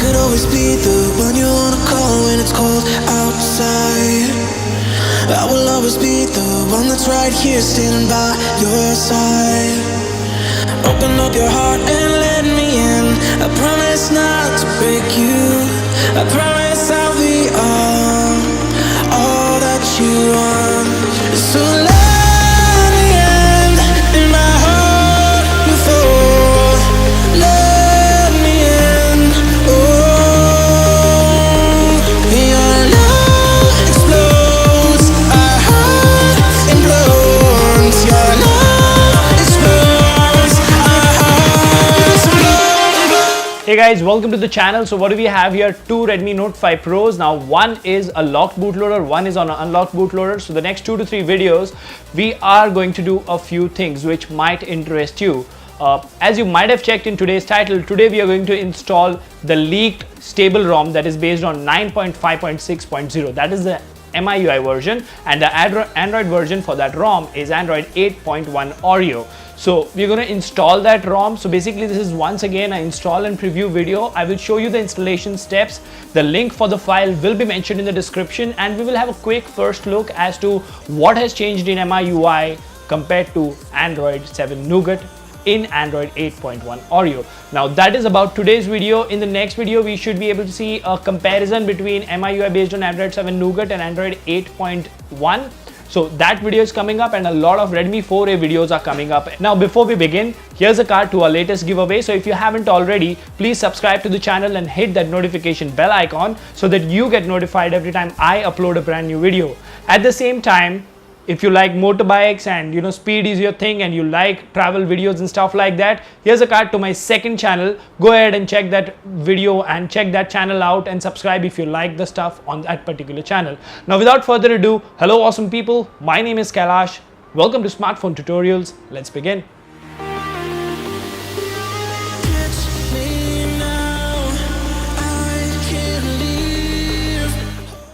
could always be the one you wanna call when it's cold outside. I will always be the one that's right here standing by your side. Open up your heart and let me in. I promise not to break you. I promise I'll be all that you want. So let me in my heart before. Let me in. Oh, your love explodes. Our heart implodes. Your love explodes. Our hearts implode. Hey guys, welcome to the channel. So what do we have here? Two Redmi Note 5 Pros. Now one is a locked bootloader, one is on an unlocked bootloader. So the next 2 to 3 videos, we are going to do a few things which might interest you. As you might have checked in today's title, today we are going to install the leaked stable ROM that is based on 9.5.6.0. That is the MIUI version, and the Android version for that ROM is Android 8.1 Oreo. So we're going to install that ROM. So basically this is once again an install and preview video. I will show you the installation steps. The link for the file will be mentioned in the description, and we will have a quick first look as to what has changed in MIUI compared to Android 7 Nougat in Android 8.1 Oreo. Now that is about today's video. In the next video we should be able to see a comparison between MIUI based on Android 7 Nougat and Android 8.1. So that video is coming up, and a lot of Redmi 4a videos are coming up. Now before we begin, here's a card to our latest giveaway. So if you haven't already, please subscribe to the channel and hit that notification bell icon so that you get notified every time I upload a brand new video. At the same time, if you like motorbikes and speed is your thing and you like travel videos and stuff like that, here's a card to my second channel. Go ahead and check that video and check that channel out and subscribe if you like the stuff on that particular channel. Now without further ado, hello awesome people, my name is Kailash. Welcome to Smartphone Tutorials. Let's begin.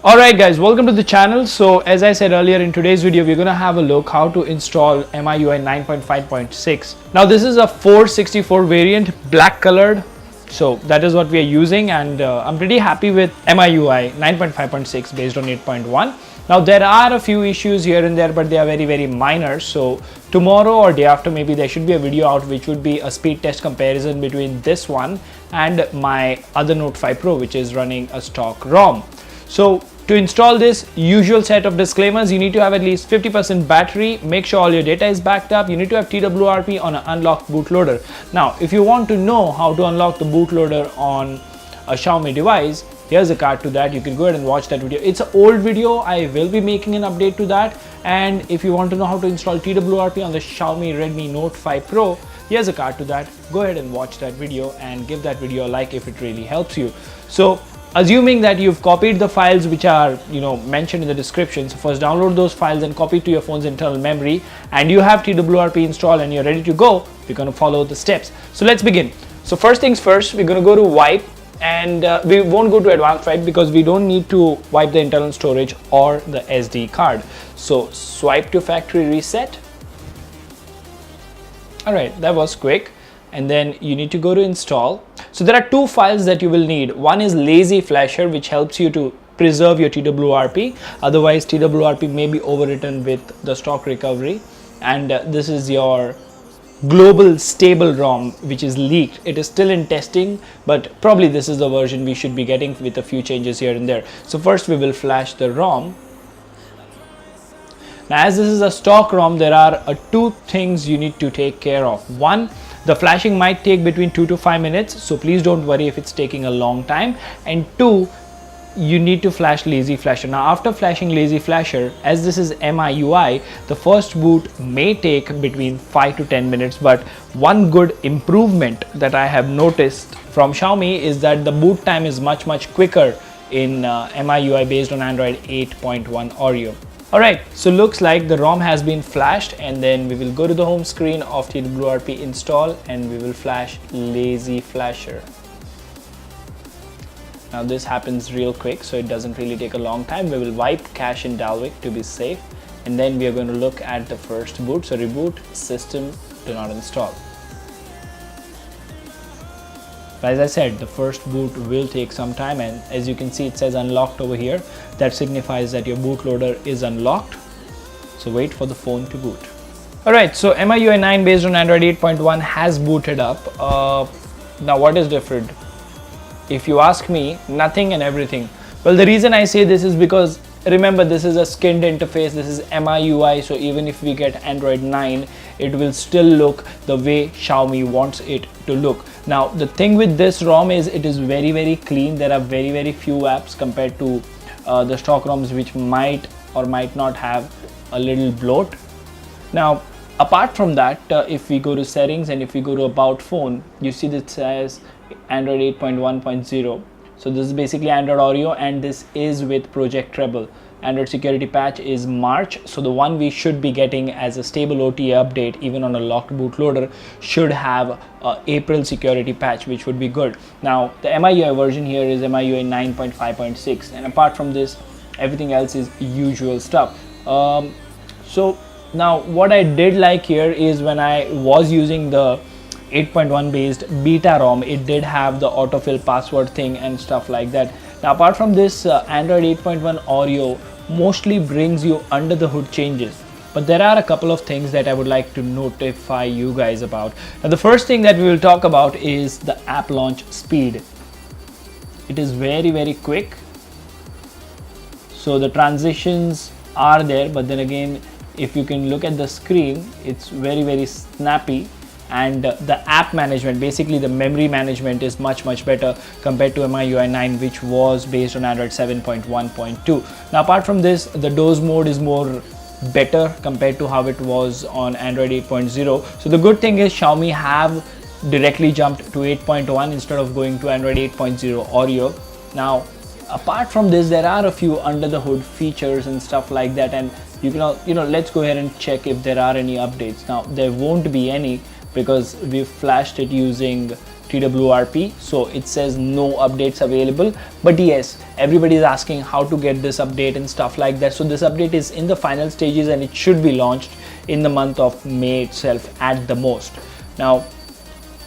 Alright guys, welcome to the channel. So as I said earlier, in today's video we're going to have a look how to install MIUI 9.5.6. Now this is a 464 variant, black colored. So that is what we are using, and I'm pretty happy with MIUI 9.5.6 based on 8.1. Now there are a few issues here and there, but they are very minor. So tomorrow or day after maybe there should be a video out which would be a speed test comparison between this one and my other Note 5 Pro, which is running a stock ROM. So to install this, usual set of disclaimers: you need to have at least 50% battery, make sure all your data is backed up, you need to have TWRP on an unlocked bootloader. Now if you want to know how to unlock the bootloader on a Xiaomi device, here's a card to that. You can go ahead and watch that video. It's an old video, I will be making an update to that. And if you want to know how to install TWRP on the Xiaomi Redmi Note 5 Pro, here's a card to that. Go ahead and watch that video and give that video a like if it really helps you. So assuming that you've copied the files which are mentioned in the description, so first download those files and copy to your phone's internal memory, and you have TWRP installed and you're ready to go, we're going to follow the steps. So let's begin. So first things first, we're going to go to wipe, and we won't go to advanced wipe because we don't need to wipe the internal storage or the SD card. So swipe to factory reset. Alright, that was quick. And then you need to go to install. So there are two files that you will need. One is lazy flasher, which helps you to preserve your TWRP. Otherwise TWRP may be overwritten with the stock recovery. And this is your global stable ROM, which is leaked. It is still in testing, but probably this is the version we should be getting with a few changes here and there. So first we will flash the ROM. Now as this is a stock ROM, there are two things you need to take care of. One, the flashing might take between 2 to 5 minutes, so please don't worry if it's taking a long time. And two, you need to flash lazy flasher. Now after flashing lazy flasher, as this is MIUI, the first boot may take between 5 to 10 minutes, but one good improvement that I have noticed from Xiaomi is that the boot time is much quicker in MIUI based on Android 8.1 Oreo. Alright, so looks like the ROM has been flashed, and then we will go to the home screen of TWRP install and we will flash lazy flasher. Now this happens real quick, so it doesn't really take a long time. We will wipe cache in Dalvik to be safe, and then we are going to look at the first boot. So reboot system, do not install. But as I said, the first boot will take some time, and as you can see it says unlocked over here. That signifies that your bootloader is unlocked. So wait for the phone to boot. Alright, so MIUI 9 based on Android 8.1 has booted up. Now what is different? If you ask me, nothing and everything. Well, the reason I say this is because remember, this is a skinned interface, this is MIUI, so even if we get Android 9, it will still look the way Xiaomi wants it to look. Now the thing with this ROM is it is very clean. There are very few apps compared to the stock ROMs which might or might not have a little bloat. Now apart from that, if we go to settings and if we go to about phone, you see that it says Android 8.1.0. so this is basically Android Oreo, and this is with Project Treble. Android security patch is March, so the one we should be getting as a stable OTA update even on a locked bootloader should have a April security patch, which would be good. Now the MIUI version here is MIUI 9.5.6, and apart from this, everything else is usual stuff. So now what I did like here is when I was using the 8.1 based beta ROM, it did have the autofill password thing and stuff like that. Now apart from this, Android 8.1 Oreo mostly brings you under the hood changes, but there are a couple of things that I would like to notify you guys about. Now the first thing that we will talk about is the app launch speed. It is very quick, so the transitions are there, but then again, if you can look at the screen, it's very snappy. And the app management, basically the memory management, is much better compared to MIUI 9, which was based on Android 7.1.2. Now apart from this, the doze mode is more better compared to how it was on Android 8.0. so the good thing is Xiaomi have directly jumped to 8.1 instead of going to Android 8.0 Oreo. Now apart from this, there are a few under the hood features and stuff like that, and you can let's go ahead and check if there are any updates. Now there won't be any, because we flashed it using TWRP, so it says no updates available. But yes, everybody is asking how to get this update and stuff like that. So this update is in the final stages and it should be launched in the month of May itself at the most. Now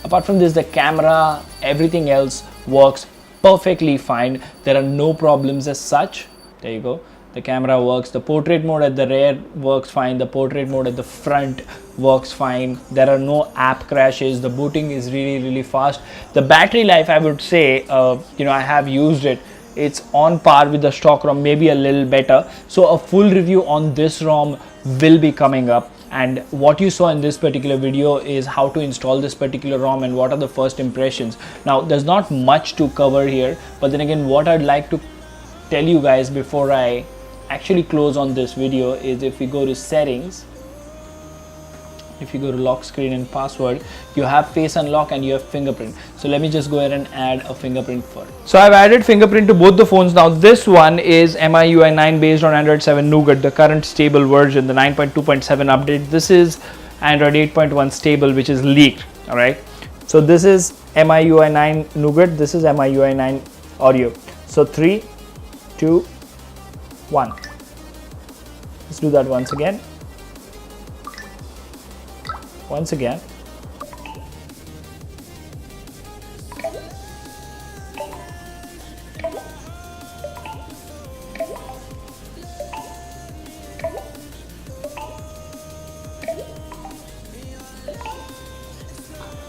apart from this, the camera, everything else works perfectly fine. There are no problems as such. There you go. The camera works, the portrait mode at the rear works fine, the portrait mode at the front works fine. There are no app crashes, the booting is really fast. The battery life, I would say, I have used it, it's on par with the stock ROM, maybe a little better. So a full review on this ROM will be coming up, and what you saw in this particular video is how to install this particular ROM and what are the first impressions. Now there's not much to cover here, but then again, what I'd like to tell you guys before I actually close on this video is, if we go to settings, if you go to lock screen and password, you have face unlock and you have fingerprint. So let me just go ahead and add a fingerprint first. So I've added fingerprint to both the phones. Now this one is MIUI 9 based on Android 7 Nougat, the current stable version, the 9.2.7 update. This is Android 8.1 stable, which is leaked. All right, so this is MIUI 9 Nougat, this is MIUI 9 Oreo. So 3, 2, 1. Let's do that once again.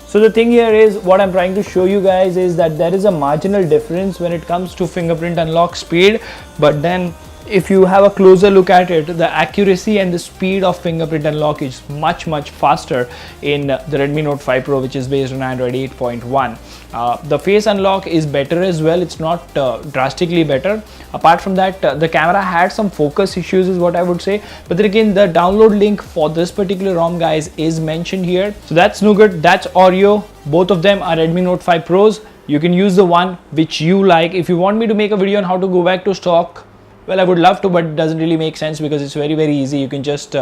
So the thing here is, what I'm trying to show you guys is that there is a marginal difference when it comes to fingerprint unlock speed, but then if you have a closer look at it, the accuracy and the speed of fingerprint unlock is much faster in the Redmi Note 5 Pro, which is based on Android 8.1. The face unlock is better as well, it's not drastically better. Apart from that, the camera had some focus issues is what I would say, but then again, the download link for this particular ROM, guys, is mentioned here. So that's Nougat, that's Oreo, both of them are Redmi Note 5 Pros. You can use the one which you like. If you want me to make a video on how to go back to stock, well, I would love to, but it doesn't really make sense because it's very easy. You can just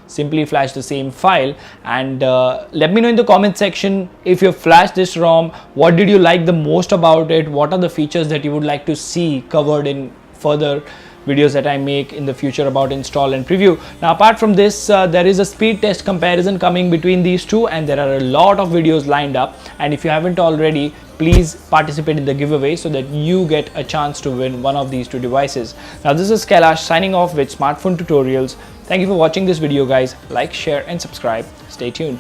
simply flash the same file, and let me know in the comment section if you flashed this ROM, what did you like the most about it, what are the features that you would like to see covered in further videos that I make in the future about install and preview. Now apart from this, there is a speed test comparison coming between these two, and there are a lot of videos lined up, and if you haven't already, please participate in the giveaway so that you get a chance to win one of these two devices. Now this is Kailash signing off with Smartphone Tutorials. Thank you for watching this video guys. Like, share and subscribe. Stay tuned.